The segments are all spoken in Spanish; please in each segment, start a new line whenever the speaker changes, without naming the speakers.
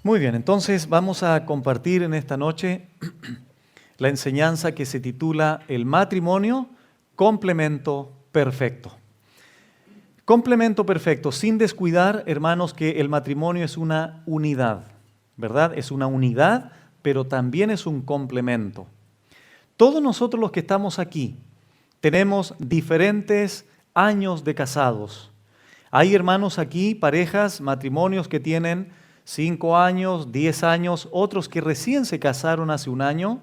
Muy bien, entonces vamos a compartir en esta noche la enseñanza que se titula El matrimonio, complemento perfecto. Complemento perfecto, sin descuidar, hermanos, que el matrimonio es una unidad, ¿verdad? Es una unidad, pero también es un complemento. Todos nosotros los que estamos aquí tenemos diferentes años de casados. Hay hermanos aquí, parejas, matrimonios que tienen 5 años, 10 años, otros que recién se casaron hace un año,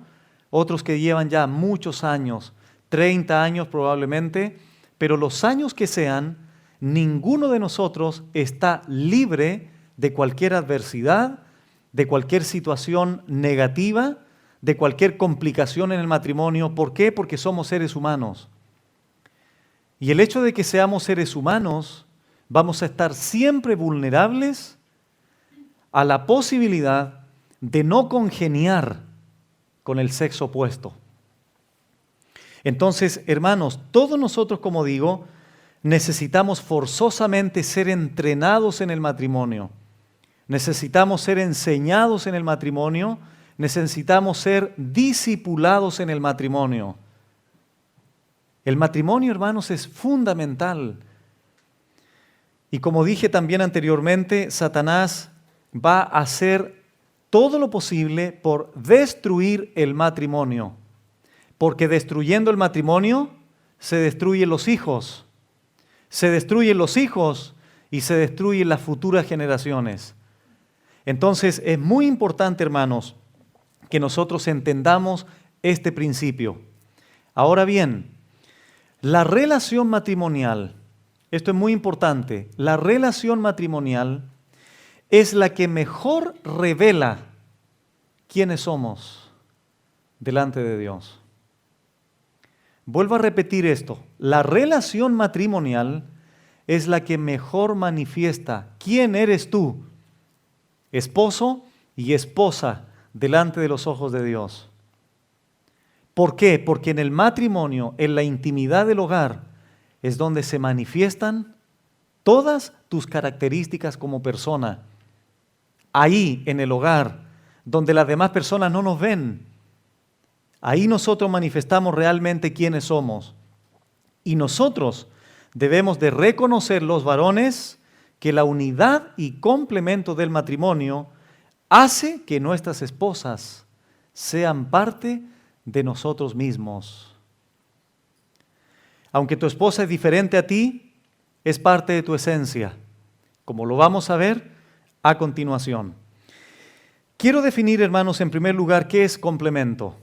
otros que llevan ya muchos años, 30 años probablemente, pero los años que sean, ninguno de nosotros está libre de cualquier adversidad, de cualquier situación negativa, de cualquier complicación en el matrimonio. ¿Por qué? Porque somos seres humanos. Y el hecho de que seamos seres humanos, vamos a estar siempre vulnerables a la posibilidad de no congeniar con el sexo opuesto. Entonces, hermanos, todos nosotros, como digo, necesitamos forzosamente ser entrenados en el matrimonio. Necesitamos ser enseñados en el matrimonio. Necesitamos ser discipulados en el matrimonio. El matrimonio, hermanos, es fundamental. Y como dije también anteriormente, Satanás va a hacer todo lo posible por destruir el matrimonio. Porque destruyendo el matrimonio, se destruyen los hijos. Se destruyen los hijos y se destruyen las futuras generaciones. Entonces, es muy importante, hermanos, que nosotros entendamos este principio. Ahora bien, la relación matrimonial, esto es muy importante, la relación matrimonial es la que mejor revela quiénes somos delante de Dios. Vuelvo a repetir esto, la relación matrimonial es la que mejor manifiesta quién eres tú, esposo y esposa, delante de los ojos de Dios. ¿Por qué? Porque en el matrimonio, en la intimidad del hogar, es donde se manifiestan todas tus características como persona. Ahí, en el hogar, donde las demás personas no nos ven, ahí nosotros manifestamos realmente quiénes somos. Y nosotros debemos de reconocer, los varones, que la unidad y complemento del matrimonio hace que nuestras esposas sean parte de nosotros mismos. Aunque tu esposa es diferente a ti, es parte de tu esencia, como lo vamos a ver a continuación. Quiero definir, hermanos, en primer lugar, qué es complemento,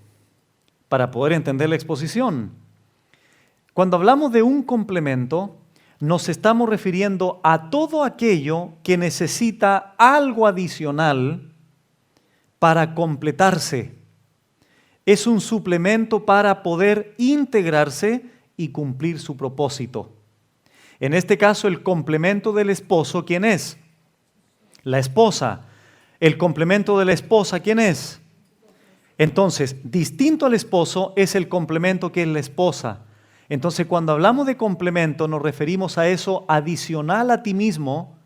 para poder entender la exposición. Cuando hablamos de un complemento, nos estamos refiriendo a todo aquello que necesita algo adicional para completarse. Es un suplemento para poder integrarse y cumplir su propósito. En este caso, el complemento del esposo, ¿quién es? La esposa. El complemento de la esposa, ¿quién es? Entonces, distinto al esposo es el complemento que es la esposa. Entonces, cuando hablamos de complemento, nos referimos a eso adicional a ti mismo,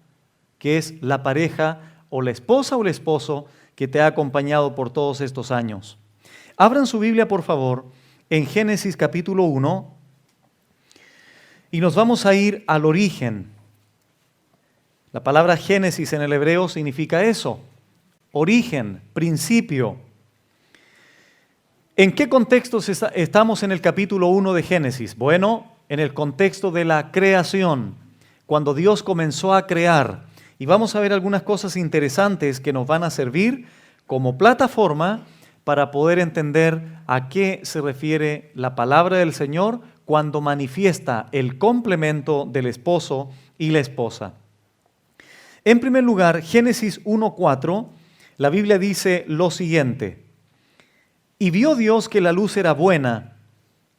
que es la pareja o la esposa o el esposo que te ha acompañado por todos estos años. Abran su Biblia, por favor, en Génesis capítulo 1 y nos vamos a ir al origen. La palabra Génesis en el hebreo significa eso, origen, principio. ¿En qué contexto estamos en el capítulo 1 de Génesis? Bueno, en el contexto de la creación, cuando Dios comenzó a crear. Y vamos a ver algunas cosas interesantes que nos van a servir como plataforma para poder entender a qué se refiere la palabra del Señor cuando manifiesta el complemento del esposo y la esposa. En primer lugar, Génesis 1:4, la Biblia dice lo siguiente: y vio Dios que la luz era buena,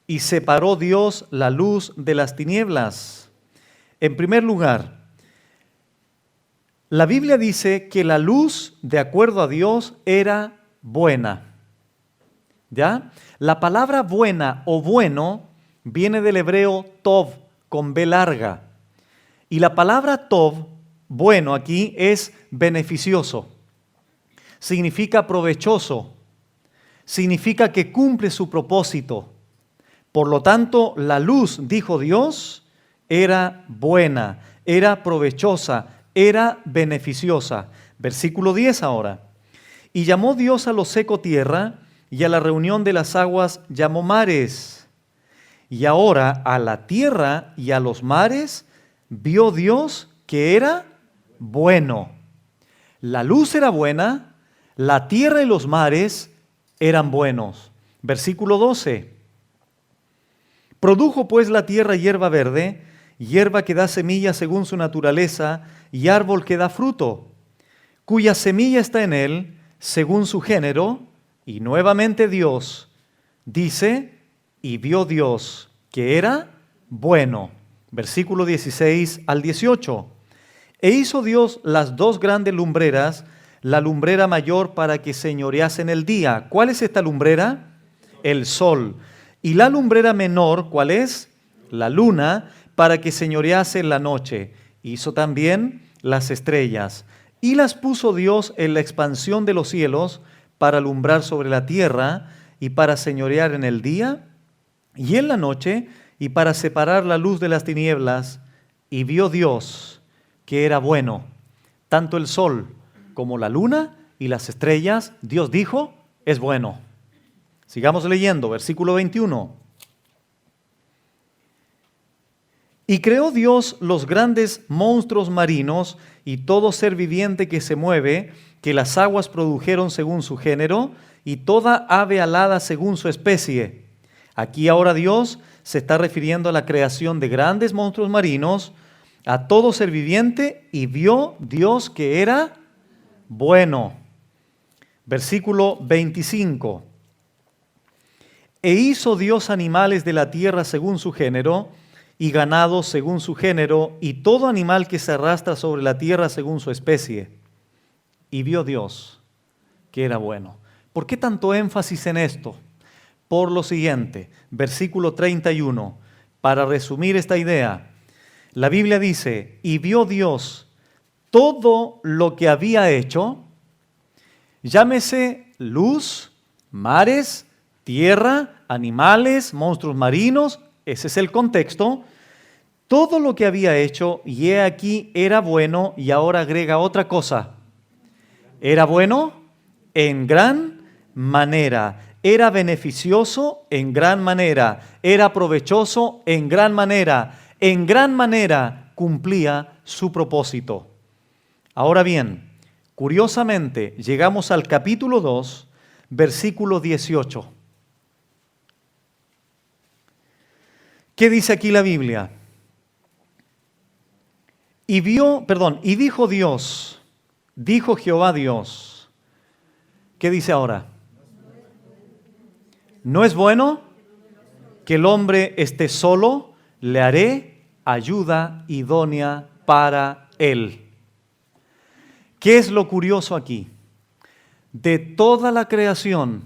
y separó Dios la luz de las tinieblas. En primer lugar, la Biblia dice que la luz, de acuerdo a Dios, era buena. ¿Ya? La palabra buena o bueno viene del hebreo tov, con B larga. Y la palabra tov, bueno, aquí es beneficioso. significa provechoso, significa que cumple su propósito. Por lo tanto, la luz, dijo Dios, era buena, era provechosa, era beneficiosa. Versículo 10 ahora. Y llamó Dios a lo seco tierra, y a la reunión de las aguas llamó mares. Y ahora a la tierra y a los mares vio Dios que era bueno. La luz era buena, la tierra y los mares eran buenos. Versículo 12. Produjo pues la tierra hierba verde, hierba que da semilla según su naturaleza, y árbol que da fruto, cuya semilla está en él, según su género. Y nuevamente Dios dice, y vio Dios que era bueno. Versículo 16 al 18. E hizo Dios las dos grandes lumbreras, la lumbrera mayor para que señorease en el día. ¿Cuál es esta lumbrera? El sol. Y la lumbrera menor, ¿cuál es? La luna, para que señorease en la noche. Hizo también las estrellas. Y las puso Dios en la expansión de los cielos, para alumbrar sobre la tierra, y para señorear en el día y en la noche, y para separar la luz de las tinieblas. Y vio Dios que era bueno, tanto el sol como la luna y las estrellas, Dios dijo, es bueno. Sigamos leyendo, versículo 21. Y creó Dios los grandes monstruos marinos y todo ser viviente que se mueve, que las aguas produjeron según su género, y toda ave alada según su especie. Aquí ahora Dios se está refiriendo a la creación de grandes monstruos marinos, a todo ser viviente, y vio Dios que era bueno. Versículo 25. E hizo Dios animales de la tierra según su género, y ganado según su género, y todo animal que se arrastra sobre la tierra según su especie. Y vio Dios que era bueno. ¿Por qué tanto énfasis en esto? Por lo siguiente, versículo 31, para resumir esta idea, la Biblia dice, y vio Dios todo lo que había hecho, llámese luz, mares, tierra, animales, monstruos marinos, ese es el contexto, todo lo que había hecho, y he aquí era bueno, y ahora agrega otra cosa, era bueno en gran manera. Era beneficioso en gran manera, era provechoso en gran manera cumplía su propósito. Ahora bien, curiosamente, llegamos al capítulo 2, versículo 18. ¿Qué dice aquí la Biblia? Y dijo Dios, dijo Jehová Dios. ¿Qué dice ahora? ¿No es bueno que el hombre esté solo? Le haré ayuda idónea para él. ¿Qué es lo curioso aquí? De toda la creación,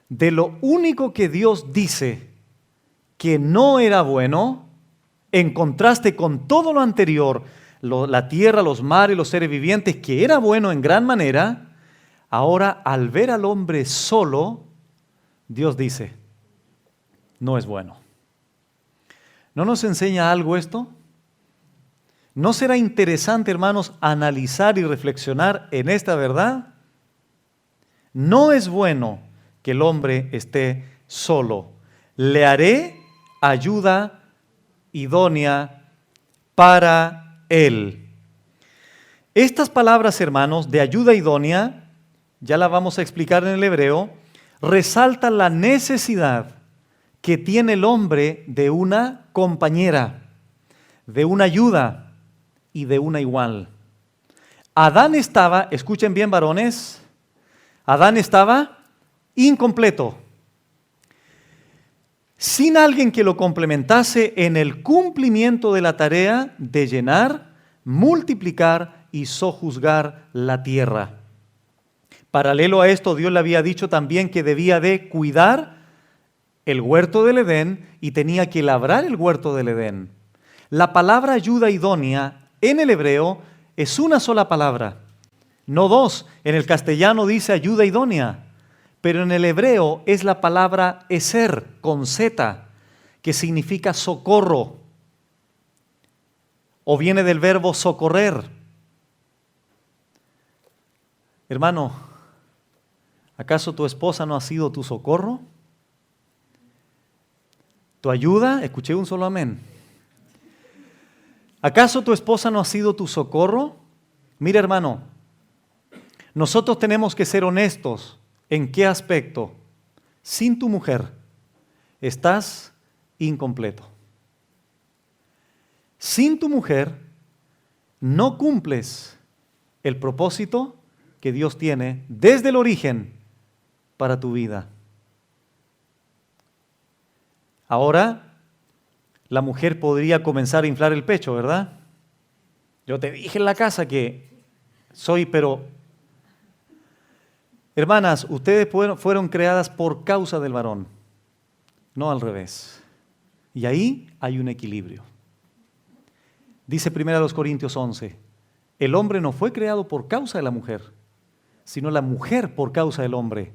de lo único que Dios dice que no era bueno, en contraste con todo lo anterior, la tierra, los mares, los seres vivientes, que era bueno en gran manera, ahora al ver al hombre solo, Dios dice, no es bueno. ¿No nos enseña algo esto? ¿No será interesante, hermanos, analizar y reflexionar en esta verdad? No es bueno que el hombre esté solo. Le haré ayuda idónea para él. Estas palabras, hermanos, de ayuda idónea, ya la vamos a explicar en el hebreo, resaltan la necesidad que tiene el hombre de una compañera, de una ayuda y de una igual. Adán estaba, escuchen bien varones, Adán estaba incompleto, sin alguien que lo complementase en el cumplimiento de la tarea de llenar, multiplicar y sojuzgar la tierra. Paralelo a esto, Dios le había dicho también que debía de cuidar el huerto del Edén y tenía que labrar el huerto del Edén. La palabra ayuda idónea en el hebreo es una sola palabra. no dos. En el castellano dice ayuda idónea, pero en el hebreo es la palabra eser, con Z, que significa socorro, o viene del verbo socorrer. Hermano, ¿acaso tu esposa no ha sido tu socorro? ¿Tu ayuda? Escuché un solo amén. ¿Acaso tu esposa no ha sido tu socorro? Mira, hermano, nosotros tenemos que ser honestos. ¿En qué aspecto? Sin tu mujer estás incompleto. Sin tu mujer no cumples el propósito que Dios tiene desde el origen para tu vida. Ahora, la mujer podría comenzar a inflar el pecho, ¿verdad? Yo te dije en la casa que soy, pero... Hermanas, ustedes fueron creadas por causa del varón, no al revés. Y ahí hay un equilibrio. Dice 1 Corintios 11, el hombre no fue creado por causa de la mujer, sino la mujer por causa del hombre.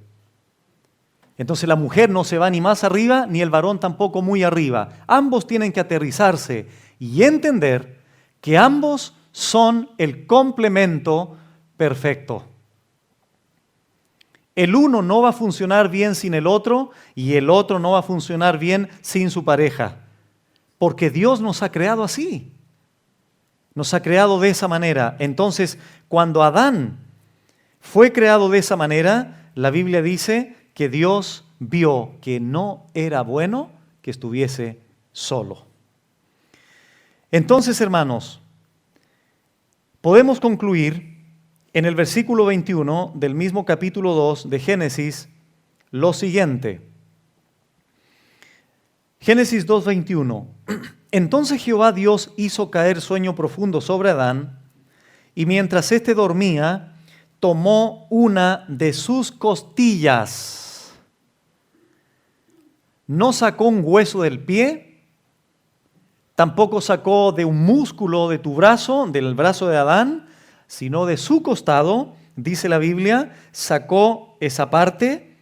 Entonces la mujer no se va ni más arriba, ni el varón tampoco muy arriba. Ambos tienen que aterrizarse y entender que ambos son el complemento perfecto. El uno no va a funcionar bien sin el otro y el otro no va a funcionar bien sin su pareja. Porque Dios nos ha creado así. Nos ha creado de esa manera. Entonces, cuando Adán fue creado de esa manera, la Biblia dice que Dios vio que no era bueno que estuviese solo. Entonces, hermanos, podemos concluir en el versículo 21 del mismo capítulo 2 de Génesis lo siguiente. Génesis 2:21. Entonces Jehová Dios hizo caer sueño profundo sobre Adán, y mientras éste dormía, tomó una de sus costillas. No sacó un hueso del pie, tampoco sacó de un músculo de tu brazo, del brazo de Adán, sino de su costado, dice la Biblia, sacó esa parte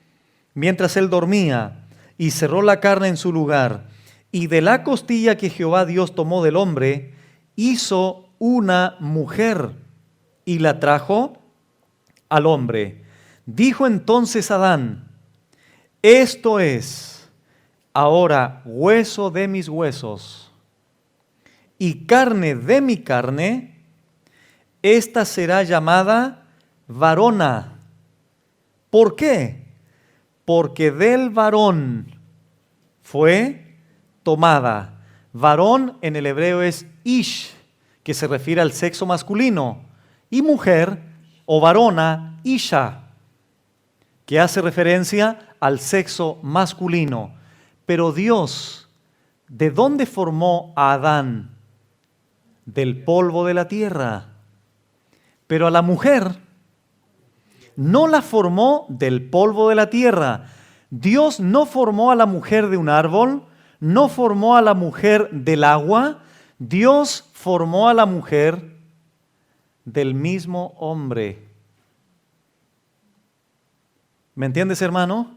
mientras él dormía y cerró la carne en su lugar. Y de la costilla que Jehová Dios tomó del hombre, hizo una mujer y la trajo al hombre. Dijo entonces Adán, esto es ahora hueso de mis huesos y carne de mi carne. Esta será llamada varona. ¿Por qué? Porque del varón fue tomada. Varón en el hebreo es ish, que se refiere al sexo masculino, y mujer o varona, isha, que hace referencia al sexo masculino. Pero Dios, ¿de dónde formó a Adán? Del polvo de la tierra. Pero a la mujer no la formó del polvo de la tierra. Dios no formó a la mujer de un árbol, no formó a la mujer del agua. Dios formó a la mujer del mismo hombre. ¿Me entiendes, hermano?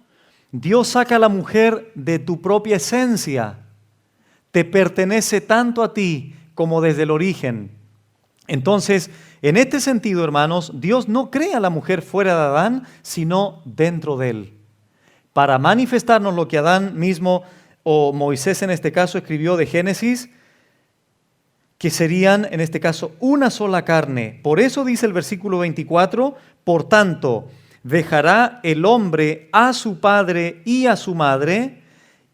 Dios saca a la mujer de tu propia esencia. Te pertenece tanto a ti como desde el origen. Entonces, en este sentido, hermanos, Dios no crea a la mujer fuera de Adán, sino dentro de él, para manifestarnos lo que Adán mismo, o Moisés en este caso, escribió de Génesis, que serían en este caso una sola carne. Por eso dice el versículo 24, por tanto, dejará el hombre a su padre y a su madre,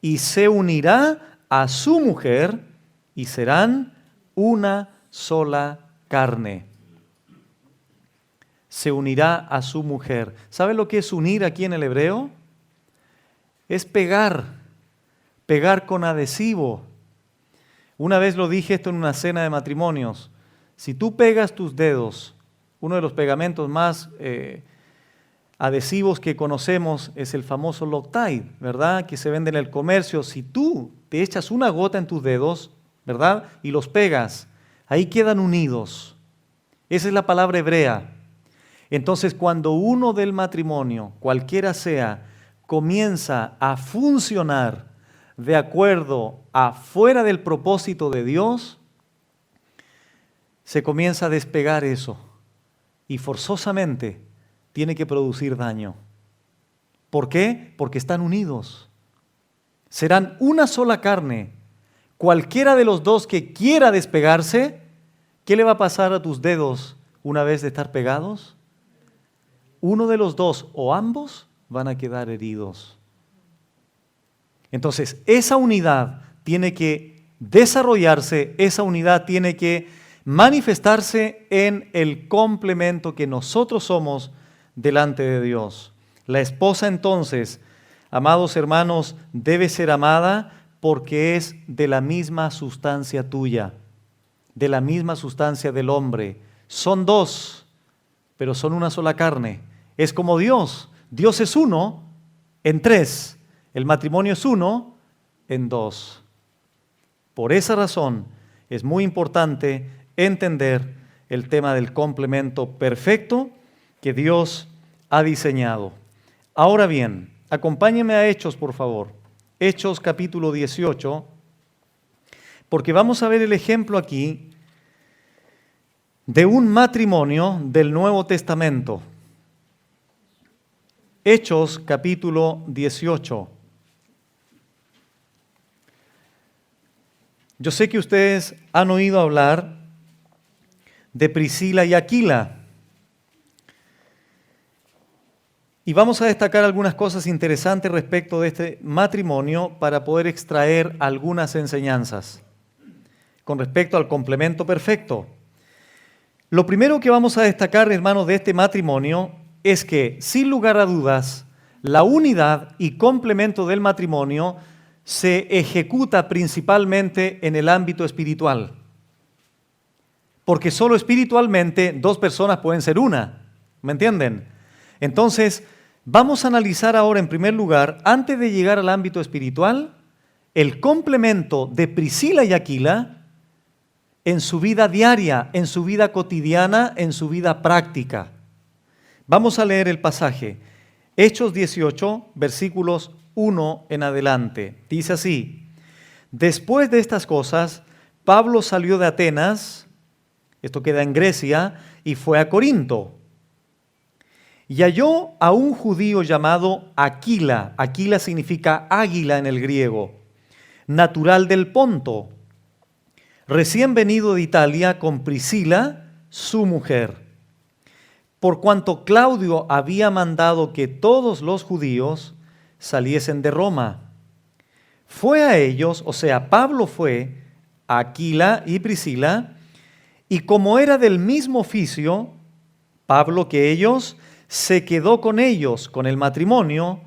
y se unirá a su mujer, y serán una sola carne. Se unirá a su mujer. ¿Sabe lo que es unir aquí en el hebreo? Es pegar con adhesivo. Una vez lo dije esto en una cena de matrimonios. Si tú pegas tus dedos, uno de los pegamentos más adhesivos que conocemos es el famoso Loctite, ¿verdad? Que se vende en el comercio. Si tú te echas una gota en tus dedos, ¿verdad? Y los pegas, ahí quedan unidos. Esa es la palabra hebrea. Entonces, cuando uno del matrimonio, cualquiera sea, comienza a funcionar de acuerdo a fuera del propósito de Dios, se comienza a despegar eso y forzosamente tiene que producir daño. ¿Por qué? Porque están unidos. Serán una sola carne. Cualquiera de los dos que quiera despegarse, ¿qué le va a pasar a tus dedos una vez de estar pegados? Uno de los dos o ambos van a quedar heridos. Entonces, esa unidad tiene que desarrollarse, esa unidad tiene que manifestarse en el complemento que nosotros somos delante de Dios. La esposa entonces, amados hermanos, debe ser amada porque es de la misma sustancia tuya, de la misma sustancia del hombre. Son dos, pero son una sola carne. Es como Dios. Dios es uno en tres. El matrimonio es uno en dos. Por esa razón es muy importante entender el tema del complemento perfecto que Dios ha diseñado. Ahora bien, acompáñenme a Hechos, por favor. Hechos capítulo 18, porque vamos a ver el ejemplo aquí de un matrimonio del Nuevo Testamento. Hechos capítulo 18. Yo sé que ustedes han oído hablar de Priscila y Aquila. Y vamos a destacar algunas cosas interesantes respecto de este matrimonio para poder extraer algunas enseñanzas con respecto al complemento perfecto. Lo primero que vamos a destacar, hermanos, de este matrimonio es que, sin lugar a dudas, la unidad y complemento del matrimonio se ejecuta principalmente en el ámbito espiritual. Porque solo espiritualmente dos personas pueden ser una. ¿Me entienden? Entonces, vamos a analizar ahora en primer lugar, antes de llegar al ámbito espiritual, el complemento de Priscila y Aquila en su vida diaria, en su vida cotidiana, en su vida práctica. Vamos a leer el pasaje. Hechos 18, versículos 1 en adelante. Dice así: después de estas cosas, Pablo salió de Atenas, esto queda en Grecia, y fue a Corinto. Y halló a un judío llamado Aquila. Aquila significa águila en el griego, natural del Ponto, recién venido de Italia con Priscila, su mujer. Por cuanto Claudio había mandado que todos los judíos saliesen de Roma. Fue a ellos, o sea, Pablo fue a Aquila y Priscila, y como era del mismo oficio, Pablo, que ellos, se quedó con ellos, con el matrimonio,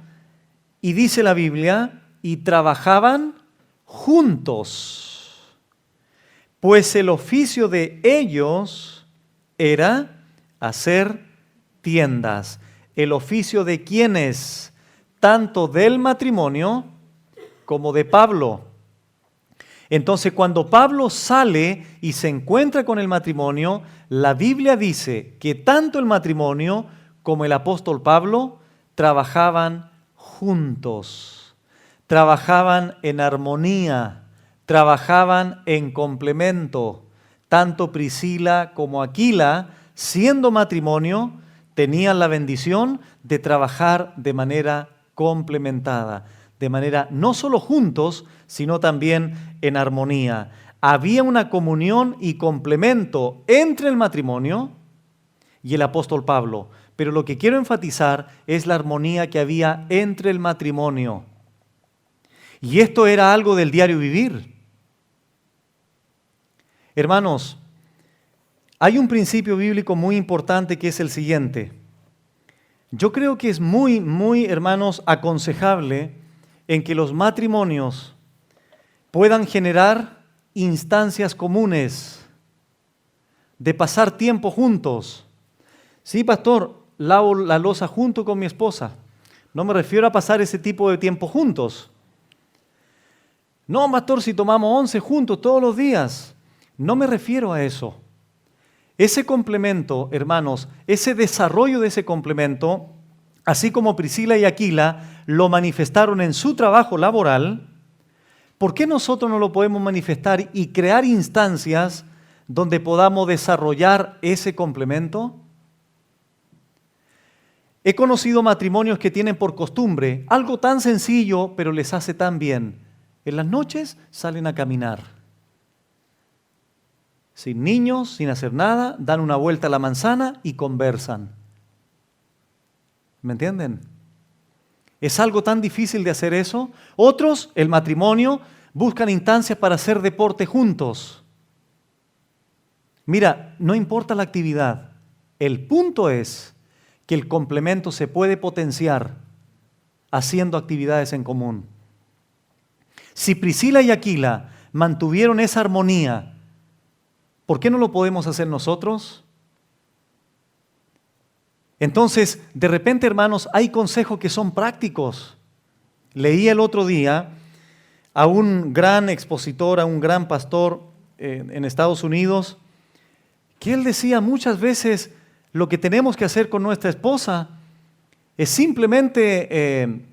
y dice la Biblia, y trabajaban juntos, pues el oficio de ellos era hacer tiendas. ¿El oficio de quiénes? Tanto del matrimonio como de Pablo. Entonces, cuando Pablo sale y se encuentra con el matrimonio, la Biblia dice que tanto el matrimonio como el apóstol Pablo trabajaban juntos, trabajaban en armonía, trabajaban en complemento. Tanto Priscila como Aquila, siendo matrimonio, tenían la bendición de trabajar de manera complementada, de manera no solo juntos, sino también en armonía. Había una comunión y complemento entre el matrimonio y el apóstol Pablo, pero lo que quiero enfatizar es la armonía que había entre el matrimonio. Y esto era algo del diario vivir. Hermanos, hay un principio bíblico muy importante que es el siguiente. Yo creo que es muy, hermanos, aconsejable en que los matrimonios puedan generar instancias comunes de pasar tiempo juntos. Sí, pastor, lavo la loza junto con mi esposa. No me refiero a pasar ese tipo de tiempo juntos. No, pastor, si tomamos 11 juntos todos los días. No me refiero a eso. Ese complemento, hermanos, ese desarrollo de ese complemento, así como Priscila y Aquila lo manifestaron en su trabajo laboral, ¿por qué nosotros no lo podemos manifestar y crear instancias donde podamos desarrollar ese complemento? He conocido matrimonios que tienen por costumbre algo tan sencillo, pero les hace tan bien. En las noches salen a caminar. Sin niños, sin hacer nada, dan una vuelta a la manzana y conversan. ¿Me entienden? Es algo tan difícil de hacer eso. Otros, el matrimonio, buscan instancias para hacer deporte juntos. Mira, no importa la actividad. El punto es que el complemento se puede potenciar haciendo actividades en común. Si Priscila y Aquila mantuvieron esa armonía, ¿por qué no lo podemos hacer nosotros? Entonces, de repente, hermanos, hay consejos que son prácticos. Leí el otro día a un gran expositor, a un gran pastor en Estados Unidos, que él decía muchas veces lo que tenemos que hacer con nuestra esposa es simplemente,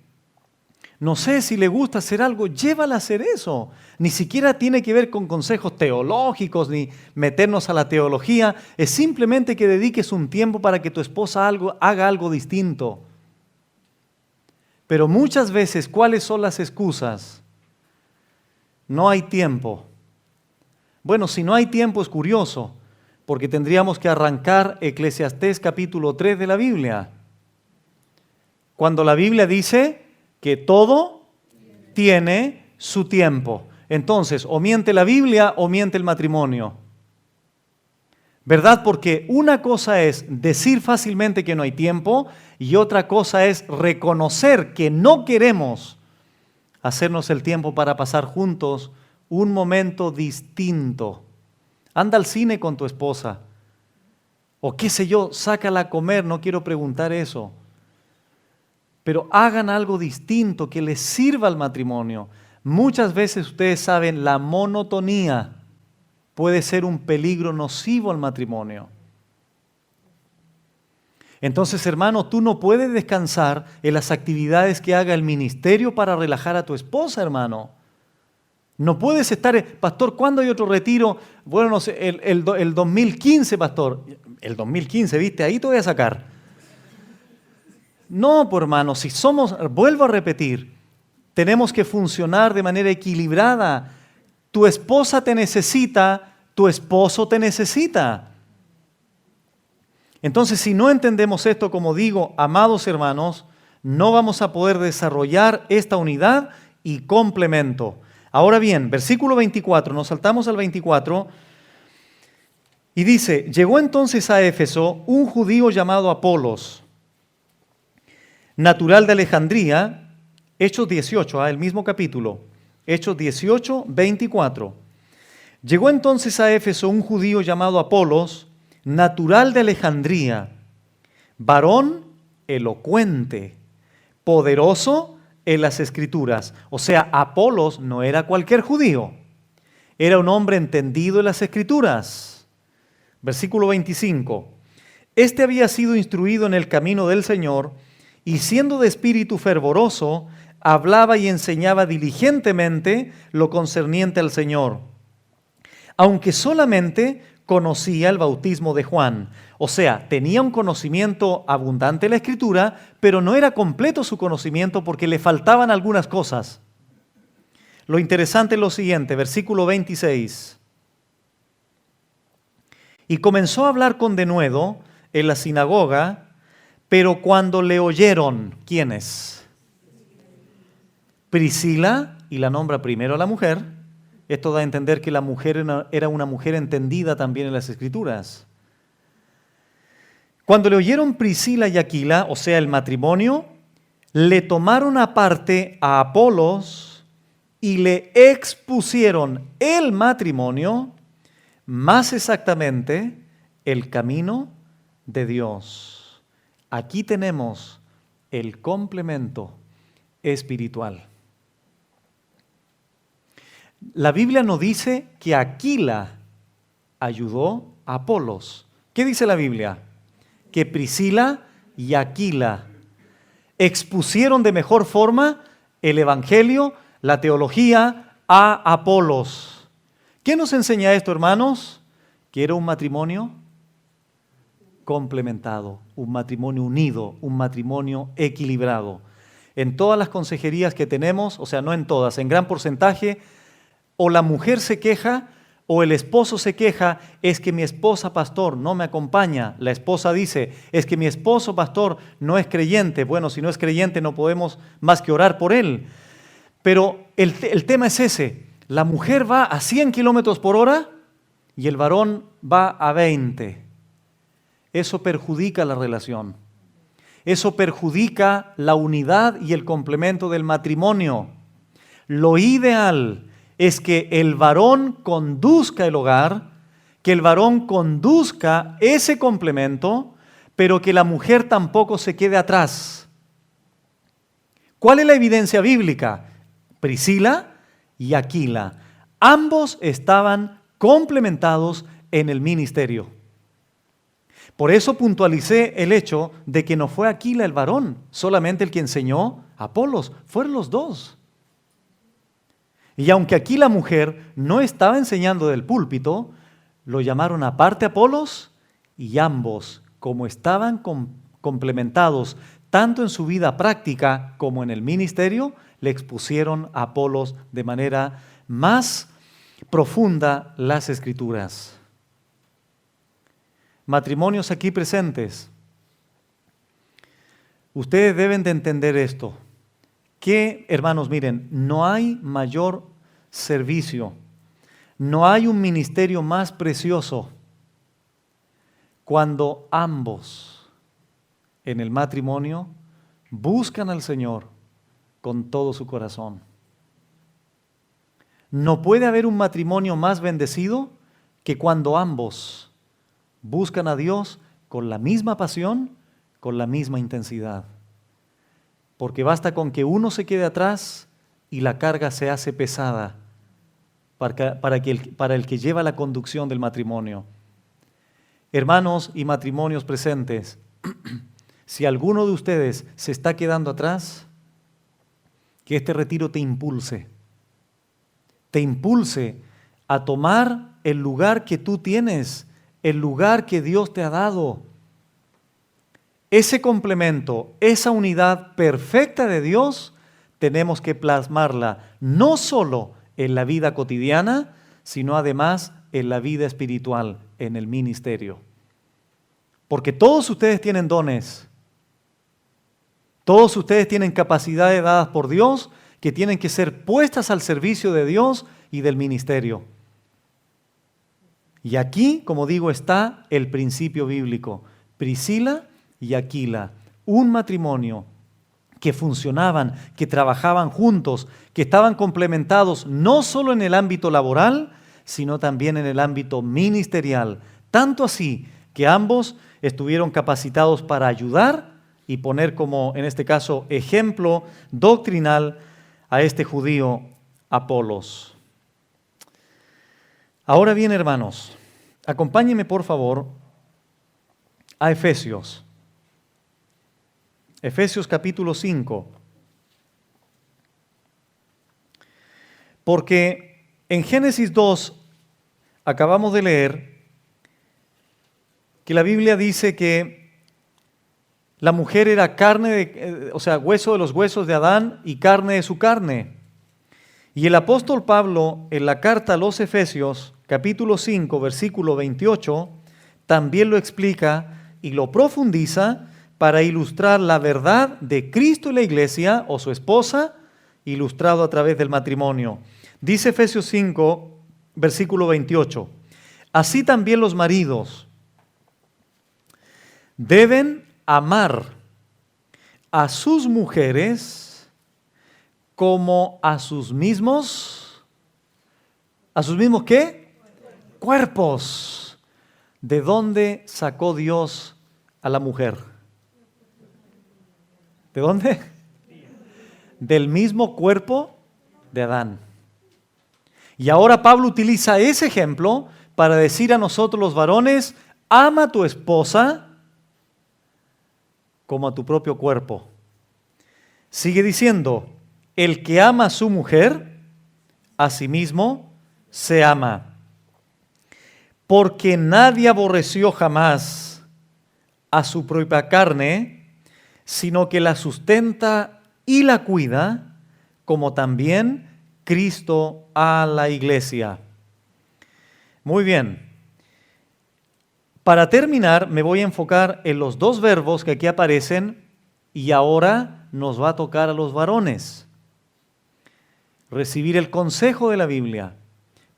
no sé, si le gusta hacer algo, llévala a hacer eso. Ni siquiera tiene que ver con consejos teológicos ni meternos a la teología. Es simplemente que dediques un tiempo para que tu esposa haga algo distinto. Pero muchas veces, ¿cuáles son las excusas? No hay tiempo. Bueno, si no hay tiempo es curioso, porque tendríamos que arrancar Eclesiastés capítulo 3 de la Biblia. Cuando la Biblia dice que todo tiene su tiempo. Entonces, o miente la Biblia o miente el matrimonio. ¿Verdad? Porque una cosa es decir fácilmente que no hay tiempo y otra cosa es reconocer que no queremos hacernos el tiempo para pasar juntos un momento distinto. Anda al cine con tu esposa. O qué sé yo, sácala a comer, no quiero preguntar eso. Pero hagan algo distinto que les sirva al matrimonio. Muchas veces ustedes saben, la monotonía puede ser un peligro nocivo al matrimonio. Entonces, hermano, tú no puedes descansar en las actividades que haga el ministerio para relajar a tu esposa, hermano. No puedes estar, pastor, ¿cuándo hay otro retiro? Bueno, no sé, el 2015, pastor. El 2015, ¿viste? Ahí te voy a sacar. No, pues hermano, si somos, vuelvo a repetir, tenemos que funcionar de manera equilibrada. Tu esposa te necesita, tu esposo te necesita. Entonces, si no entendemos esto, como digo, amados hermanos, no vamos a poder desarrollar esta unidad y complemento. Ahora bien, versículo 24, nos saltamos al 24, y dice, llegó entonces a Éfeso un judío llamado Apolos, natural de Alejandría, Hechos 18, el mismo capítulo, Hechos 18, 24. Llegó entonces a Éfeso un judío llamado Apolos, natural de Alejandría, varón elocuente, poderoso en las Escrituras. O sea, Apolos no era cualquier judío, era un hombre entendido en las Escrituras. Versículo 25. Este había sido instruido en el camino del Señor y siendo de espíritu fervoroso, hablaba y enseñaba diligentemente lo concerniente al Señor, aunque solamente conocía el bautismo de Juan. O sea, tenía un conocimiento abundante de la Escritura, pero no era completo su conocimiento porque le faltaban algunas cosas. Lo interesante es lo siguiente, versículo 26. Y comenzó a hablar con denuedo en la sinagoga, pero cuando le oyeron, ¿quiénes? Priscila, y la nombra primero a la mujer. Esto da a entender que la mujer era una mujer entendida también en las Escrituras. Cuando le oyeron Priscila y Aquila, o sea, el matrimonio, le tomaron aparte a Apolos y le expusieron el matrimonio, más exactamente, el camino de Dios. Aquí tenemos el complemento espiritual. La Biblia no dice que Aquila ayudó a Apolos, ¿Qué dice la Biblia? Que Priscila y Aquila expusieron de mejor forma el Evangelio, la teología, a Apolos. ¿Qué nos enseña esto, hermanos? Que era un matrimonio complementado, un matrimonio unido, un matrimonio equilibrado. En todas las consejerías que tenemos, o sea, no en todas, en gran porcentaje, o la mujer se queja o el esposo se queja, es que mi esposa, pastor, no me acompaña. La esposa dice, es que mi esposo, pastor, no es creyente. Bueno, si no es creyente no podemos más que orar por él. Pero el tema es ese. La mujer va a 100 kilómetros por hora y el varón va a 20. Eso perjudica la relación. Eso perjudica la unidad y el complemento del matrimonio. Lo ideal es que el varón conduzca el hogar, que el varón conduzca ese complemento, pero que la mujer tampoco se quede atrás. ¿Cuál es la evidencia bíblica? Priscila y Aquila. Ambos estaban complementados en el ministerio. Por eso puntualicé el hecho de que no fue Aquila el varón, solamente el que enseñó a Apolos, fueron los dos. Y aunque aquí la mujer no estaba enseñando del púlpito, lo llamaron aparte a Apolos y ambos, como estaban complementados tanto en su vida práctica como en el ministerio, le expusieron a Apolos de manera más profunda las Escrituras. Matrimonios aquí presentes, ustedes deben de entender esto, que, hermanos, miren, no hay mayor servicio, no hay un ministerio más precioso cuando ambos en el matrimonio buscan al Señor con todo su corazón. No puede haber un matrimonio más bendecido que cuando ambos buscan a Dios con la misma pasión, con la misma intensidad. Porque basta con que uno se quede atrás y la carga se hace pesada para el que lleva la conducción del matrimonio. Hermanos y matrimonios presentes, si alguno de ustedes se está quedando atrás, que este retiro te impulse a tomar el lugar que tú tienes, el lugar que Dios te ha dado. Ese complemento, esa unidad perfecta de Dios, tenemos que plasmarla no solo en la vida cotidiana, sino además en la vida espiritual, en el ministerio. Porque todos ustedes tienen dones, todos ustedes tienen capacidades dadas por Dios que tienen que ser puestas al servicio de Dios y del ministerio. Y aquí, como digo, está el principio bíblico. Priscila y Aquila, un matrimonio que funcionaban, que trabajaban juntos, que estaban complementados no solo en el ámbito laboral, sino también en el ámbito ministerial. Tanto así que ambos estuvieron capacitados para ayudar y poner como, en este caso, ejemplo doctrinal a este judío Apolos. Ahora bien, hermanos, acompáñenme por favor a Efesios. Efesios capítulo 5. Porque en Génesis 2 acabamos de leer que la Biblia dice que la mujer era carne, hueso de los huesos de Adán y carne de su carne. Y el apóstol Pablo, en la carta a los Efesios, capítulo 5, versículo 28, también lo explica y lo profundiza para ilustrar la verdad de Cristo y la iglesia, o su esposa, ilustrado a través del matrimonio. Dice Efesios 5, versículo 28, así también los maridos deben amar a sus mujeres como a sus mismos, ¿qué? Cuerpos. ¿De dónde sacó Dios a la mujer? ¿De dónde? Del mismo cuerpo de Adán. Y ahora Pablo utiliza ese ejemplo para decir a nosotros los varones, ama a tu esposa como a tu propio cuerpo. Sigue diciendo, el que ama a su mujer, a sí mismo se ama. Porque nadie aborreció jamás a su propia carne, sino que la sustenta y la cuida, como también Cristo a la iglesia. Muy bien. Para terminar, me voy a enfocar en los dos verbos que aquí aparecen y ahora nos va a tocar a los varones recibir el consejo de la Biblia,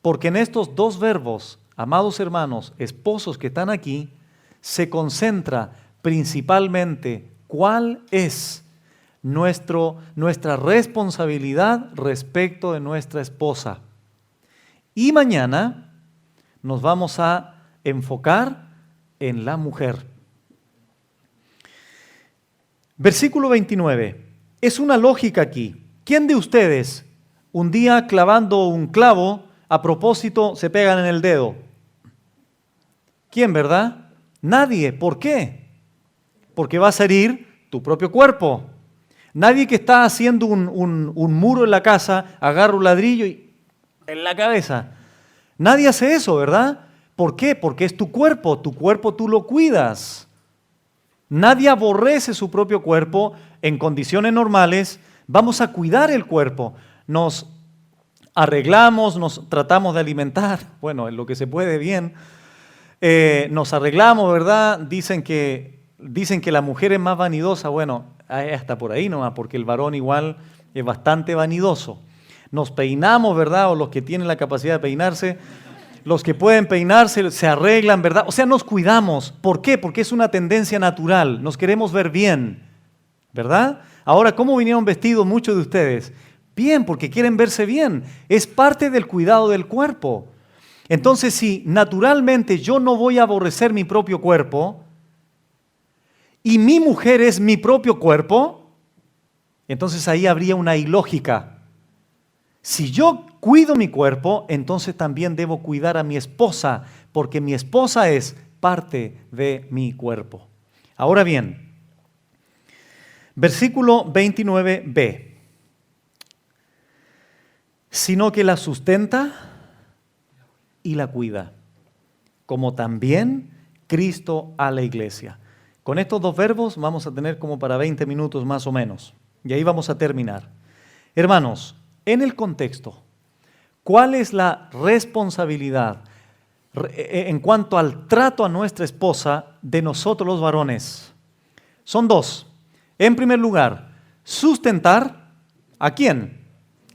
porque en estos dos verbos, amados hermanos, esposos que están aquí, se concentra principalmente cuál es nuestra responsabilidad respecto de nuestra esposa. Y mañana nos vamos a enfocar en la mujer. Versículo 29. Es una lógica aquí. ¿Quién de ustedes un día clavando un clavo a propósito se pegan en el dedo? ¿Quién, verdad? Nadie. ¿Por qué? Porque va a herir tu propio cuerpo. Nadie que está haciendo un muro en la casa agarra un ladrillo y en la cabeza. Nadie hace eso, ¿verdad? ¿Por qué? Porque es tu cuerpo tú lo cuidas. Nadie aborrece su propio cuerpo. En condiciones normales vamos a cuidar el cuerpo. Nos arreglamos, nos tratamos de alimentar, bueno, en lo que se puede bien. Nos arreglamos, ¿verdad? Dicen que la mujer es más vanidosa. Bueno, hasta por ahí nomás, porque el varón igual es bastante vanidoso. Nos peinamos, ¿verdad? O los que tienen la capacidad de peinarse, los que pueden peinarse, se arreglan, ¿verdad? O sea, nos cuidamos. ¿Por qué? Porque es una tendencia natural. Nos queremos ver bien, ¿verdad? Ahora, ¿cómo vinieron vestidos muchos de ustedes? Bien, porque quieren verse bien. Es parte del cuidado del cuerpo. Entonces, si naturalmente yo no voy a aborrecer mi propio cuerpo y mi mujer es mi propio cuerpo, entonces ahí habría una ilógica. Si yo cuido mi cuerpo, entonces también debo cuidar a mi esposa, porque mi esposa es parte de mi cuerpo. Ahora bien, versículo 29b. Sino que la sustenta y la cuida, como también Cristo a la iglesia. Con estos dos verbos vamos a tener como para 20 minutos más o menos, y ahí vamos a terminar. Hermanos, en el contexto, ¿cuál es la responsabilidad en cuanto al trato a nuestra esposa de nosotros los varones? Son dos. En primer lugar, sustentar ¿a quién?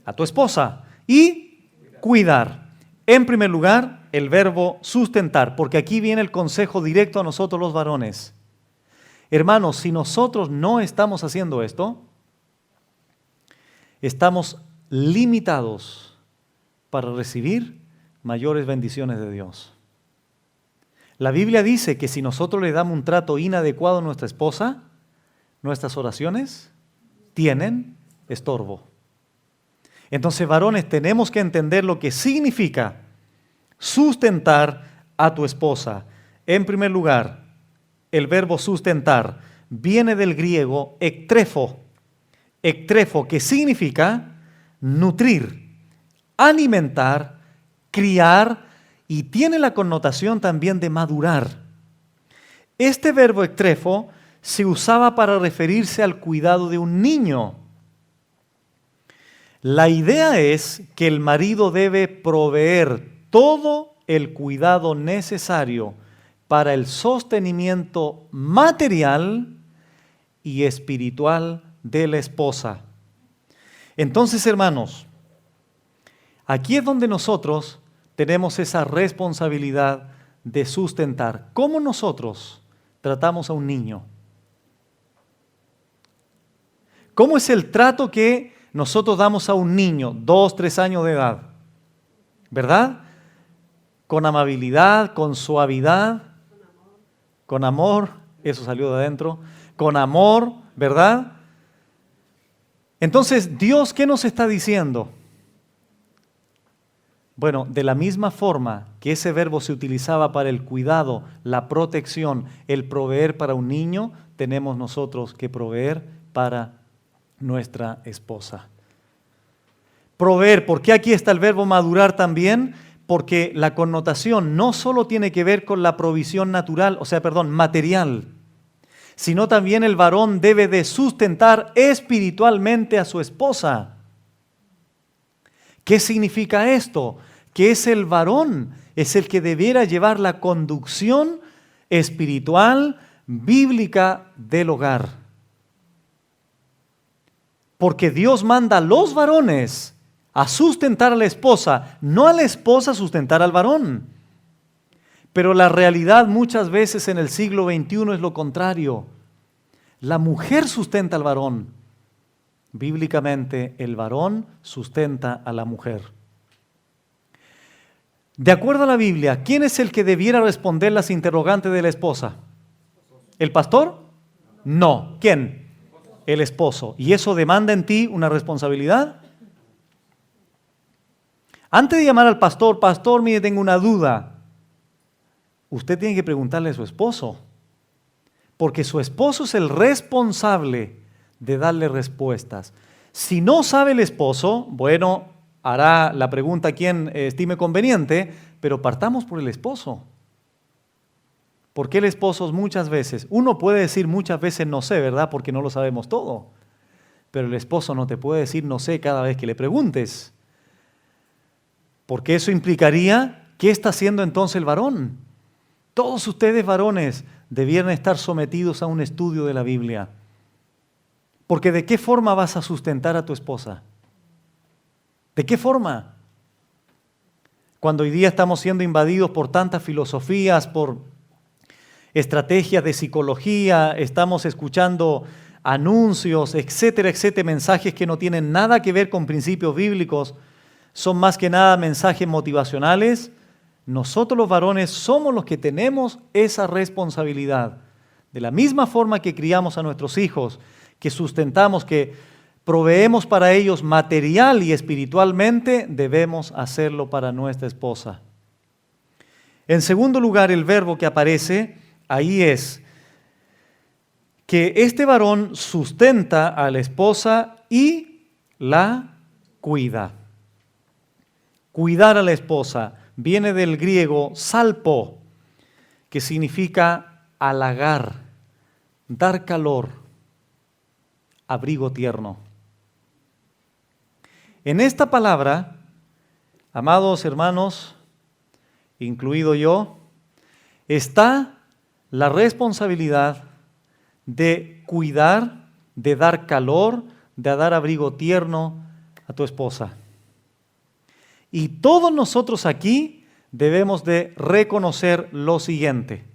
A tu esposa. Y cuidar. En primer lugar, el verbo sustentar, porque aquí viene el consejo directo a nosotros los varones. Hermanos, si nosotros no estamos haciendo esto, estamos limitados para recibir mayores bendiciones de Dios. La Biblia dice que si nosotros le damos un trato inadecuado a nuestra esposa, nuestras oraciones tienen estorbo. Entonces, varones, tenemos que entender lo que significa sustentar a tu esposa. En primer lugar, el verbo sustentar viene del griego ektrefo. Ektrefo, que significa nutrir, alimentar, criar y tiene la connotación también de madurar. Este verbo ektrefo se usaba para referirse al cuidado de un niño. La idea es que el marido debe proveer todo el cuidado necesario para el sostenimiento material y espiritual de la esposa. Entonces, hermanos, aquí es donde nosotros tenemos esa responsabilidad de sustentar. ¿Cómo nosotros tratamos a un niño? ¿Cómo es el trato que nosotros damos a un niño, 2, 3 años de edad? ¿Verdad? Con amabilidad, con suavidad, con amor, eso salió de adentro, con amor, ¿verdad? Entonces, Dios, ¿qué nos está diciendo? Bueno, de la misma forma que ese verbo se utilizaba para el cuidado, la protección, el proveer para un niño, tenemos nosotros que proveer para nuestra esposa. Proveer, ¿por qué aquí está el verbo madurar también? Porque la connotación no solo tiene que ver con la provisión natural, material, sino también el varón debe de sustentar espiritualmente a su esposa. ¿Qué significa esto? Que es el varón, es el que debiera llevar la conducción espiritual, bíblica del hogar. Porque Dios manda a los varones a sustentar a la esposa, no a la esposa sustentar al varón. Pero la realidad muchas veces en el siglo XXI es lo contrario. La mujer sustenta al varón. Bíblicamente, el varón sustenta a la mujer. De acuerdo a la Biblia, ¿quién es el que debiera responder las interrogantes de la esposa? ¿El pastor? No. ¿Quién? El esposo. ¿Y eso demanda en ti una responsabilidad? Antes de llamar al pastor, pastor, mire, tengo una duda. Usted tiene que preguntarle a su esposo, porque su esposo es el responsable de darle respuestas. Si no sabe el esposo, bueno, hará la pregunta quien estime conveniente, pero partamos por el esposo. Porque el esposo muchas veces, uno puede decir muchas veces no sé, ¿verdad? Porque no lo sabemos todo. Pero el esposo no te puede decir no sé cada vez que le preguntes. Porque eso implicaría, ¿qué está haciendo entonces el varón? Todos ustedes varones debieran estar sometidos a un estudio de la Biblia. Porque ¿de qué forma vas a sustentar a tu esposa? ¿De qué forma? Cuando hoy día estamos siendo invadidos por tantas filosofías, por estrategias de psicología, estamos escuchando anuncios, etcétera, etcétera, mensajes que no tienen nada que ver con principios bíblicos, son más que nada mensajes motivacionales. Nosotros los varones somos los que tenemos esa responsabilidad. De la misma forma que criamos a nuestros hijos, que sustentamos, que proveemos para ellos material y espiritualmente, debemos hacerlo para nuestra esposa. En segundo lugar, el verbo que aparece ahí es que este varón sustenta a la esposa y la cuida. Cuidar a la esposa viene del griego salpo, que significa halagar, dar calor, abrigo tierno. En esta palabra, amados hermanos, incluido yo, está la responsabilidad de cuidar, de dar calor, de dar abrigo tierno a tu esposa. Y todos nosotros aquí debemos de reconocer lo siguiente.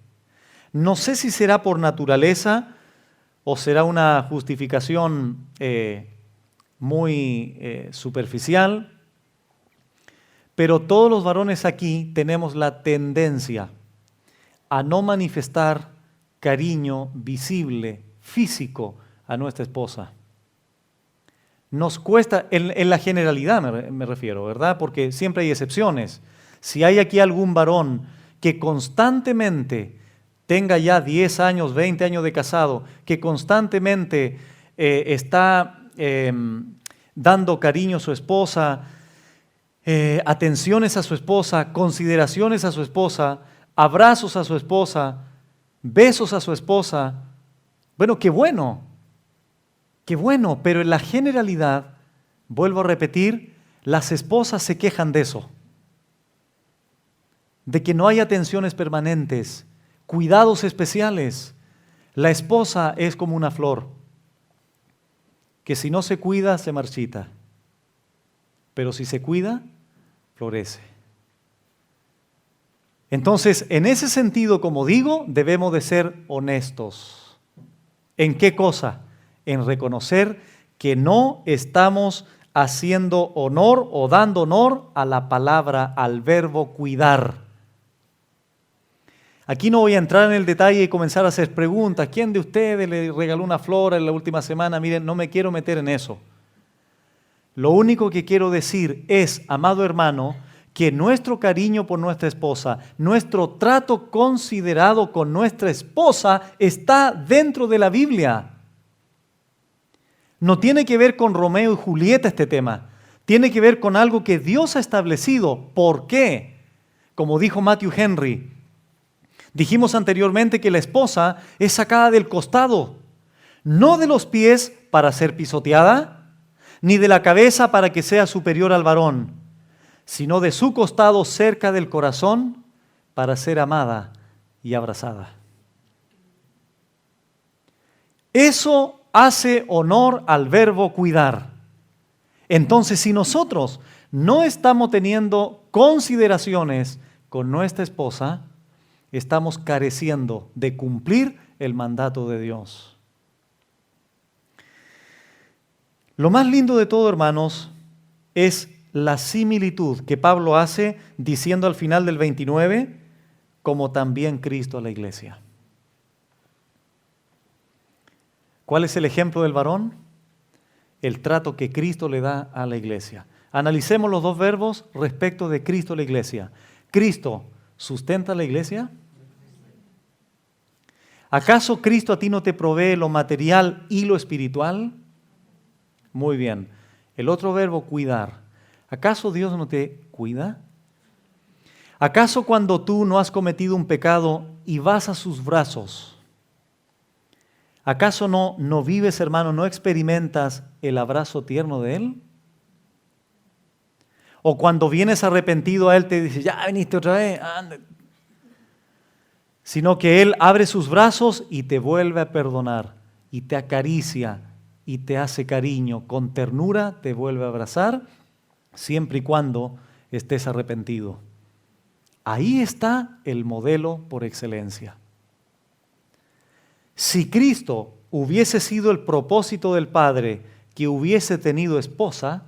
No sé si será por naturaleza o será una justificación muy superficial, pero todos los varones aquí tenemos la tendencia a no manifestar cariño visible, físico a nuestra esposa. Nos cuesta, en la generalidad me refiero, ¿verdad? Porque siempre hay excepciones. Si hay aquí algún varón que constantemente tenga ya 10 años, 20 años de casado, que constantemente está dando cariño a su esposa, atenciones a su esposa, consideraciones a su esposa, abrazos a su esposa, besos a su esposa, bueno, qué bueno, pero en la generalidad, vuelvo a repetir, las esposas se quejan de eso, de que no hay atenciones permanentes, cuidados especiales. La esposa es como una flor, que si no se cuida, se marchita, pero si se cuida, florece. Entonces, en ese sentido, como digo, debemos de ser honestos. ¿En qué cosa? En reconocer que no estamos haciendo honor o dando honor a la palabra, al verbo cuidar. Aquí no voy a entrar en el detalle y comenzar a hacer preguntas. ¿Quién de ustedes le regaló una flor en la última semana? Miren, no me quiero meter en eso. Lo único que quiero decir es, amado hermano, que nuestro cariño por nuestra esposa, nuestro trato considerado con nuestra esposa está dentro de la Biblia. No tiene que ver con Romeo y Julieta este tema. Tiene que ver con algo que Dios ha establecido. ¿Por qué? Como dijo Matthew Henry, dijimos anteriormente que la esposa es sacada del costado, no de los pies para ser pisoteada, ni de la cabeza para que sea superior al varón, sino de su costado cerca del corazón para ser amada y abrazada. Eso hace honor al verbo cuidar. Entonces, si nosotros no estamos teniendo consideraciones con nuestra esposa, estamos careciendo de cumplir el mandato de Dios. Lo más lindo de todo, hermanos, es la similitud que Pablo hace diciendo al final del 29, como también Cristo a la iglesia. ¿Cuál es el ejemplo del varón? El trato que Cristo le da a la iglesia. Analicemos los dos verbos respecto de Cristo a la iglesia. ¿Cristo sustenta a la iglesia? ¿Acaso Cristo a ti no te provee lo material y lo espiritual? Muy bien. El otro verbo, cuidar. ¿Acaso Dios no te cuida? ¿Acaso cuando tú no has cometido un pecado y vas a sus brazos, ¿acaso no vives, hermano, no experimentas el abrazo tierno de Él? O cuando vienes arrepentido a Él te dice, ya viniste otra vez, anda. Sino que Él abre sus brazos y te vuelve a perdonar, y te acaricia, y te hace cariño, con ternura te vuelve a abrazar, siempre y cuando estés arrepentido. Ahí está el modelo por excelencia. Si Cristo hubiese sido el propósito del Padre que hubiese tenido esposa,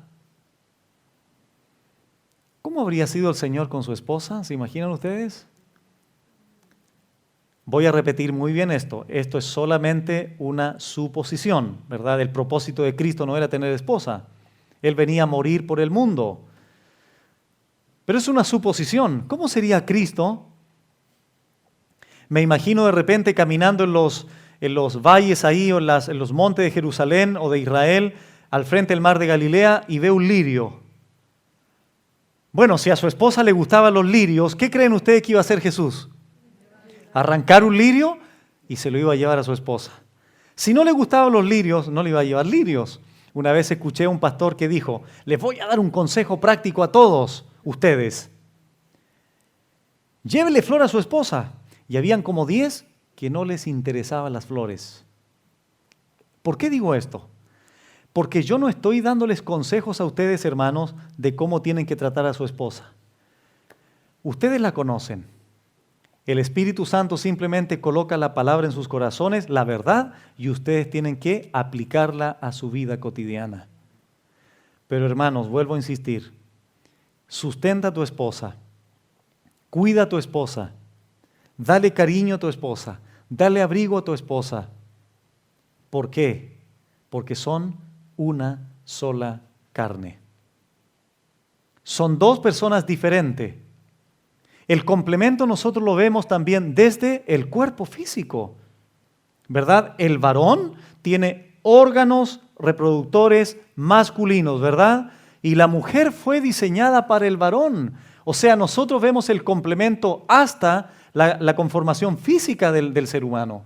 ¿cómo habría sido el Señor con su esposa? ¿Se imaginan ustedes? Voy a repetir muy bien esto. Esto es solamente una suposición, ¿verdad? El propósito de Cristo no era tener esposa. Él venía a morir por el mundo. Pero es una suposición. ¿Cómo sería Cristo? Me imagino de repente caminando en los valles ahí o en los montes de Jerusalén o de Israel, al frente del mar de Galilea, y ve un lirio. Bueno, si a su esposa le gustaban los lirios, ¿qué creen ustedes que iba a hacer Jesús? Arrancar un lirio y se lo iba a llevar a su esposa. Si no le gustaban los lirios, no le iba a llevar lirios. Una vez escuché a un pastor que dijo, les voy a dar un consejo práctico a todos ustedes. Llévele flor a su esposa. Y habían como 10 que no les interesaban las flores. ¿Por qué digo esto? Porque yo no estoy dándoles consejos a ustedes, hermanos, de cómo tienen que tratar a su esposa. Ustedes la conocen. El Espíritu Santo simplemente coloca la palabra en sus corazones, la verdad, y ustedes tienen que aplicarla a su vida cotidiana. Pero hermanos, vuelvo a insistir, sustenta a tu esposa, cuida a tu esposa, dale cariño a tu esposa, dale abrigo a tu esposa. ¿Por qué? Porque son una sola carne. Son dos personas diferentes. El complemento nosotros lo vemos también desde el cuerpo físico, ¿verdad? El varón tiene órganos reproductores masculinos, ¿verdad? Y la mujer fue diseñada para el varón. O sea, nosotros vemos el complemento hasta la conformación física del ser humano.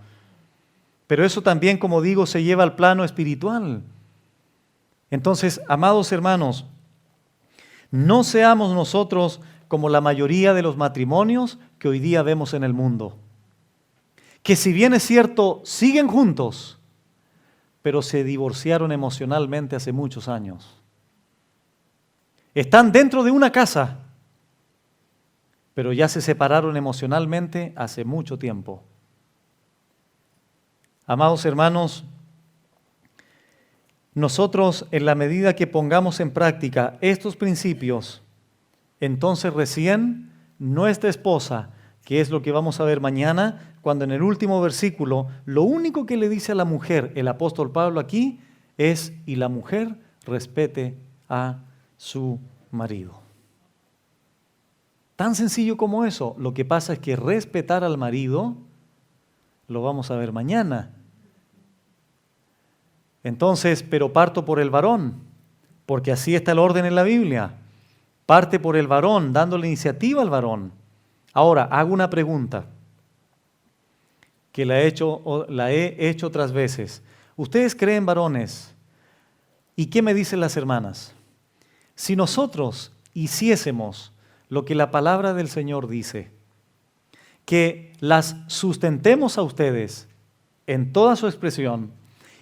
Pero eso también, como digo, se lleva al plano espiritual. Entonces, amados hermanos, no seamos nosotros como la mayoría de los matrimonios que hoy día vemos en el mundo. Que si bien es cierto, siguen juntos, pero se divorciaron emocionalmente hace muchos años. Están dentro de una casa, pero ya se separaron emocionalmente hace mucho tiempo. Amados hermanos, nosotros en la medida que pongamos en práctica estos principios, entonces recién nuestra esposa, que es lo que vamos a ver mañana, cuando en el último versículo, lo único que le dice a la mujer el apóstol Pablo aquí es, y la mujer respete a su marido. Tan sencillo como eso. Lo que pasa es que respetar al marido lo vamos a ver mañana. Entonces, pero parto por el varón, porque así está el orden en la Biblia. Parte por el varón, dando la iniciativa al varón. Ahora, hago una pregunta que la he hecho otras veces. ¿Ustedes creen, varones? ¿Y qué me dicen las hermanas? Si nosotros hiciésemos lo que la palabra del Señor dice, que las sustentemos a ustedes en toda su expresión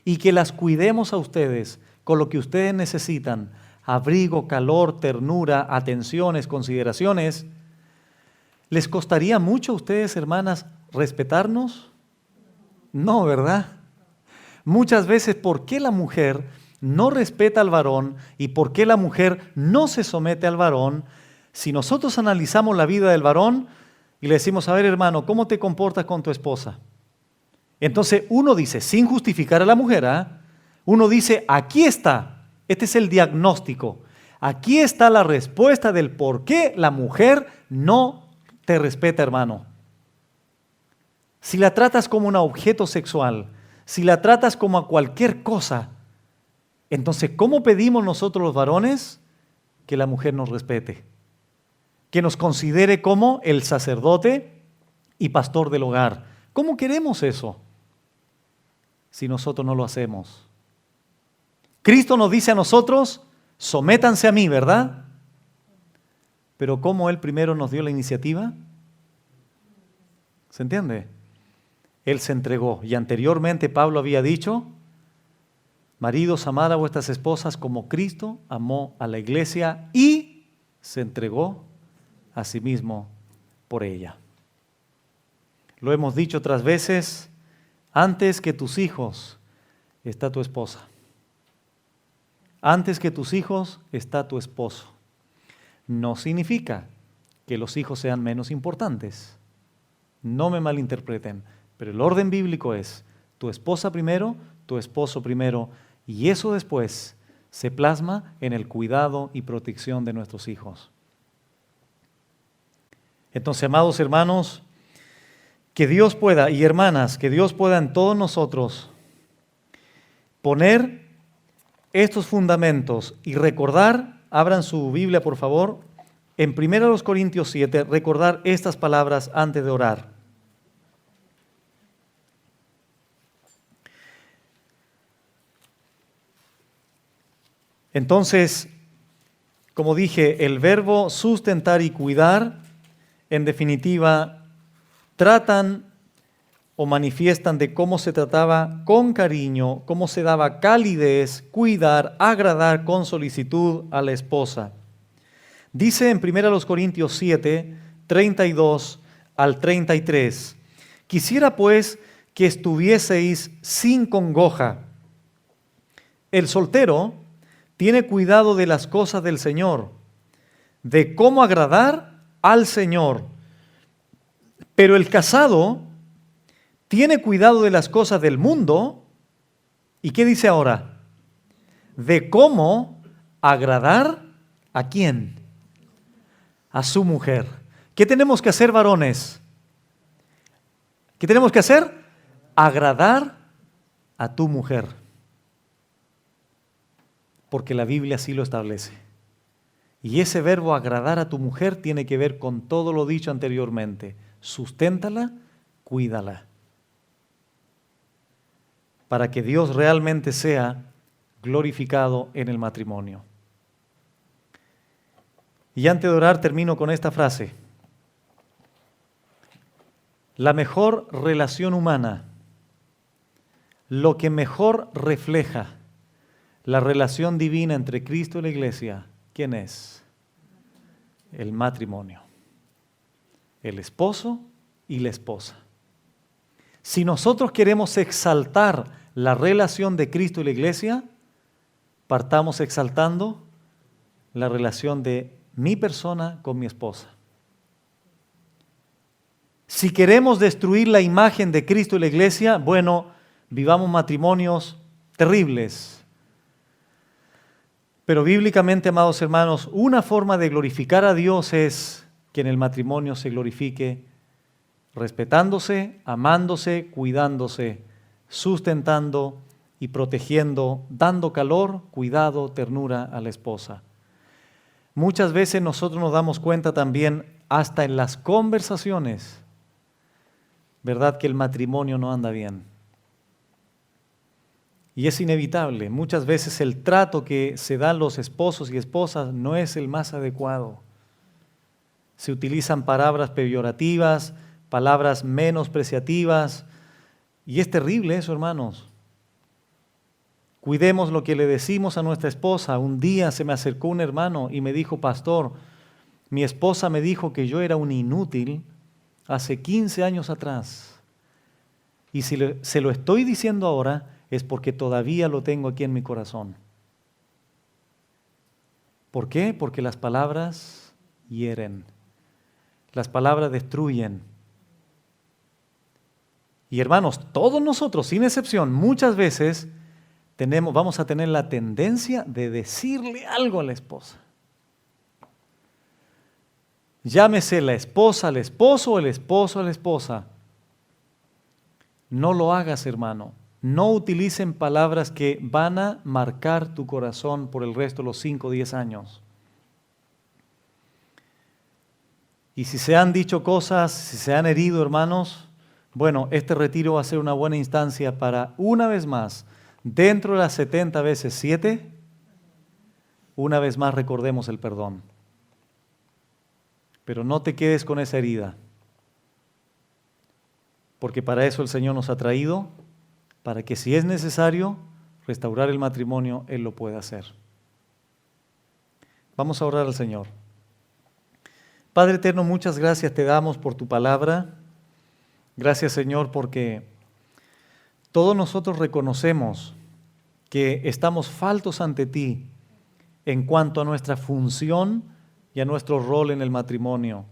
y que las cuidemos a ustedes con lo que ustedes necesitan, abrigo, calor, ternura, atenciones, consideraciones, ¿les costaría mucho a ustedes, hermanas, respetarnos? No, ¿verdad? Muchas veces, ¿por qué la mujer no respeta al varón y por qué la mujer no se somete al varón? Si nosotros analizamos la vida del varón y le decimos, a ver, hermano, ¿cómo te comportas con tu esposa? Entonces uno dice, sin justificar a la mujer, uno dice, aquí está, este es el diagnóstico, aquí está la respuesta del por qué la mujer no te respeta, hermano. Si la tratas como un objeto sexual, si la tratas como a cualquier cosa, entonces, ¿cómo pedimos nosotros los varones que la mujer nos respete? Que nos considere como el sacerdote y pastor del hogar. ¿Cómo queremos eso si nosotros no lo hacemos? Cristo nos dice a nosotros, sométanse a mí, ¿verdad? Pero ¿cómo Él primero nos dio la iniciativa? ¿Se entiende? Él se entregó. Y anteriormente Pablo había dicho, maridos, amad a vuestras esposas como Cristo amó a la iglesia y se entregó a sí mismo por ella. Lo hemos dicho otras veces, antes que tus hijos está tu esposa. Antes que tus hijos está tu esposo. No significa que los hijos sean menos importantes. No me malinterpreten, pero el orden bíblico es tu esposa primero, tu esposo primero, y eso después se plasma en el cuidado y protección de nuestros hijos. Entonces, amados hermanos, que Dios pueda, y hermanas, que Dios pueda en todos nosotros poner estos fundamentos y recordar, abran su Biblia por favor, en 1 Corintios 7, recordar estas palabras antes de orar. Entonces, como dije, el verbo sustentar y cuidar, en definitiva, tratan o manifiestan de cómo se trataba con cariño, cómo se daba calidez, cuidar, agradar con solicitud a la esposa. Dice en 1 Corintios 7, 32 al 33, quisiera pues que estuvieseis sin congoja. El soltero tiene cuidado de las cosas del Señor, de cómo agradar al Señor. Pero el casado tiene cuidado de las cosas del mundo. ¿Y qué dice ahora? De cómo agradar ¿a quién? A su mujer. ¿Qué tenemos que hacer, varones? ¿Qué tenemos que hacer? Agradar a tu mujer. Porque la Biblia así lo establece. Y ese verbo agradar a tu mujer tiene que ver con todo lo dicho anteriormente. Susténtala, cuídala. Para que Dios realmente sea glorificado en el matrimonio. Y antes de orar termino con esta frase. La mejor relación humana, lo que mejor refleja la relación divina entre Cristo y la iglesia, ¿quién es? El matrimonio. El esposo y la esposa. Si nosotros queremos exaltar la relación de Cristo y la iglesia, partamos exaltando la relación de mi persona con mi esposa. Si queremos destruir la imagen de Cristo y la iglesia, bueno, vivamos matrimonios terribles. Pero bíblicamente, amados hermanos, una forma de glorificar a Dios es que en el matrimonio se glorifique respetándose, amándose, cuidándose, sustentando y protegiendo, dando calor, cuidado, ternura a la esposa. Muchas veces nosotros nos damos cuenta también, hasta en las conversaciones, ¿verdad?, que el matrimonio no anda bien. Y es inevitable. Muchas veces el trato que se dan los esposos y esposas no es el más adecuado. Se utilizan palabras peyorativas, palabras menospreciativas, y es terrible eso, hermanos. Cuidemos lo que le decimos a nuestra esposa. Un día se me acercó un hermano y me dijo: pastor, mi esposa me dijo que yo era un inútil hace 15 años atrás. Y si se lo estoy diciendo ahora, es porque todavía lo tengo aquí en mi corazón. ¿Por qué? Porque las palabras hieren. Las palabras destruyen. Y hermanos, todos nosotros, sin excepción, muchas veces vamos a tener la tendencia de decirle algo a la esposa. Llámese la esposa al esposo o el esposo a la esposa. No lo hagas, hermano. No utilicen palabras que van a marcar tu corazón por el resto de los 5 o 10 años. Y si se han dicho cosas, si se han herido, hermanos, bueno, este retiro va a ser una buena instancia para, una vez más, dentro de las 70 veces 7, una vez más recordemos el perdón. Pero no te quedes con esa herida, porque para eso el Señor nos ha traído, para que si es necesario restaurar el matrimonio, Él lo pueda hacer. Vamos a orar al Señor. Padre eterno, muchas gracias te damos por tu palabra. Gracias, Señor, porque todos nosotros reconocemos que estamos faltos ante ti en cuanto a nuestra función y a nuestro rol en el matrimonio.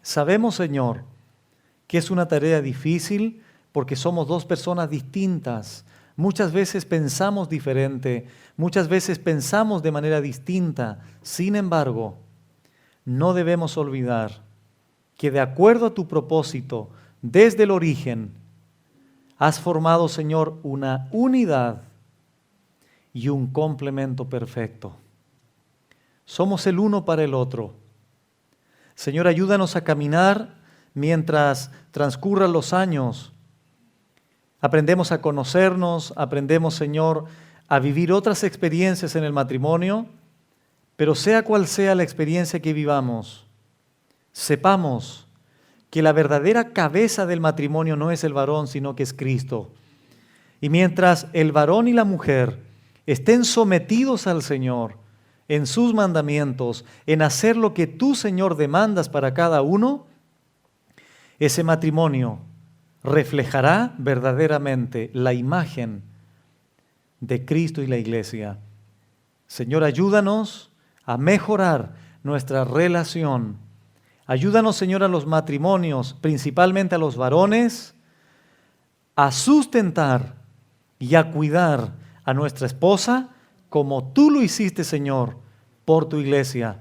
Sabemos, Señor, que es una tarea difícil porque somos dos personas distintas. Muchas veces pensamos diferente, muchas veces pensamos de manera distinta. Sin embargo, no debemos olvidar que de acuerdo a tu propósito, desde el origen, has formado, Señor, una unidad y un complemento perfecto. Somos el uno para el otro. Señor, ayúdanos a caminar mientras transcurran los años. Aprendemos a conocernos, aprendemos, Señor, a vivir otras experiencias en el matrimonio, pero sea cual sea la experiencia que vivamos, sepamos que la verdadera cabeza del matrimonio no es el varón, sino que es Cristo. Y mientras el varón y la mujer estén sometidos al Señor en sus mandamientos, en hacer lo que tú, Señor, demandas para cada uno, ese matrimonio reflejará verdaderamente la imagen de Cristo y la iglesia. Señor, ayúdanos a mejorar nuestra relación. Ayúdanos, Señor, a los matrimonios, principalmente a los varones, a sustentar y a cuidar a nuestra esposa como tú lo hiciste, Señor, por tu iglesia.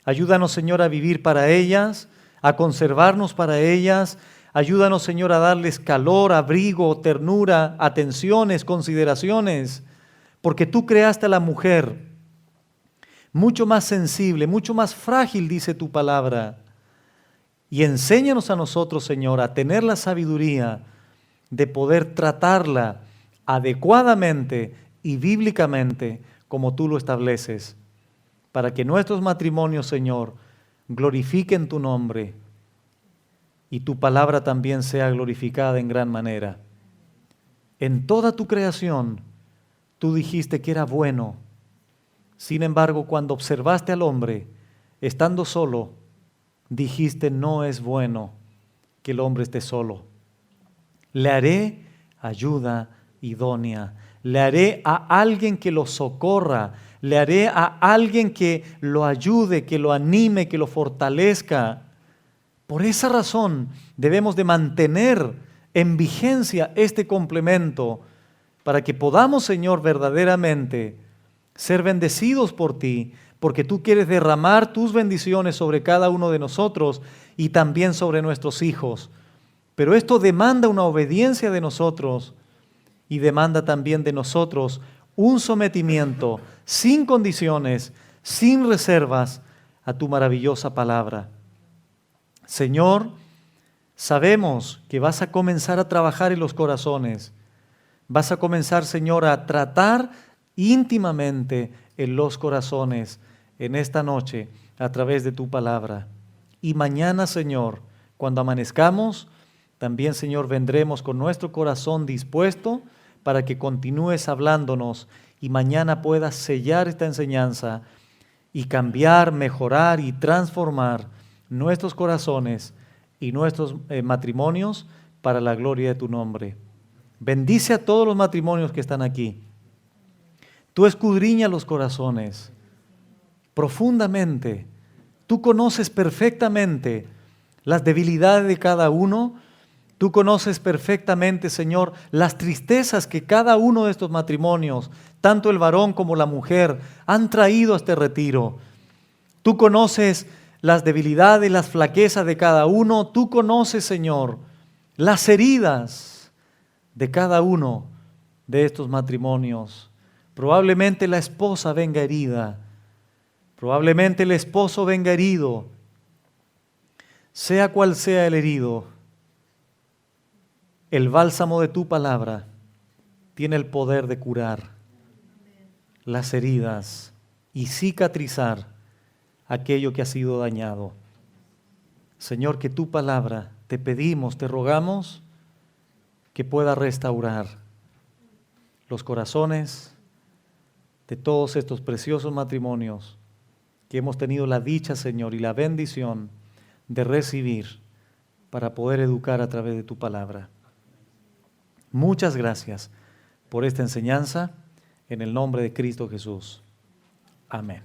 Ayúdanos, Señor, a vivir para ellas, a conservarnos para ellas. Ayúdanos, Señor, a darles calor, abrigo, ternura, atenciones, consideraciones, porque tú creaste a la mujer mucho más sensible, mucho más frágil, dice tu palabra. Y enséñanos a nosotros, Señor, a tener la sabiduría de poder tratarla adecuadamente y bíblicamente como tú lo estableces, para que nuestros matrimonios, Señor, glorifiquen tu nombre y tu palabra también sea glorificada en gran manera. En toda tu creación, tú dijiste que era bueno. Sin embargo, cuando observaste al hombre, estando solo, dijiste, no es bueno que el hombre esté solo. Le haré ayuda idónea. Le haré a alguien que lo socorra. Le haré a alguien que lo ayude, que lo anime, que lo fortalezca. Por esa razón debemos de mantener en vigencia este complemento para que podamos, Señor, verdaderamente ser bendecidos por ti, porque tú quieres derramar tus bendiciones sobre cada uno de nosotros y también sobre nuestros hijos. Pero esto demanda una obediencia de nosotros y demanda también de nosotros un sometimiento sin condiciones, sin reservas a tu maravillosa palabra. Señor, sabemos que vas a comenzar a trabajar en los corazones. Vas a comenzar, Señor, a tratar íntimamente en los corazones en esta noche a través de tu palabra. Y mañana, Señor, cuando amanezcamos, también, Señor, vendremos con nuestro corazón dispuesto para que continúes hablándonos y mañana puedas sellar esta enseñanza y cambiar, mejorar y transformar nuestros corazones y nuestros matrimonios para la gloria de tu nombre. Bendice a todos los matrimonios que están aquí. Tú escudriñas los corazones profundamente. Tú conoces perfectamente las debilidades de cada uno. Tú conoces perfectamente, Señor, las tristezas que cada uno de estos matrimonios, tanto el varón como la mujer, han traído a este retiro. Tú conoces las debilidades, las flaquezas de cada uno. Tú conoces, Señor, las heridas de cada uno de estos matrimonios. Probablemente la esposa venga herida. Probablemente el esposo venga herido. Sea cual sea el herido, el bálsamo de tu palabra tiene el poder de curar las heridas y cicatrizar aquello que ha sido dañado. Señor, que tu palabra, te pedimos, te rogamos, que pueda restaurar los corazones de todos estos preciosos matrimonios que hemos tenido la dicha, Señor, y la bendición de recibir para poder educar a través de tu palabra. Muchas gracias por esta enseñanza en el nombre de Cristo Jesús. Amén.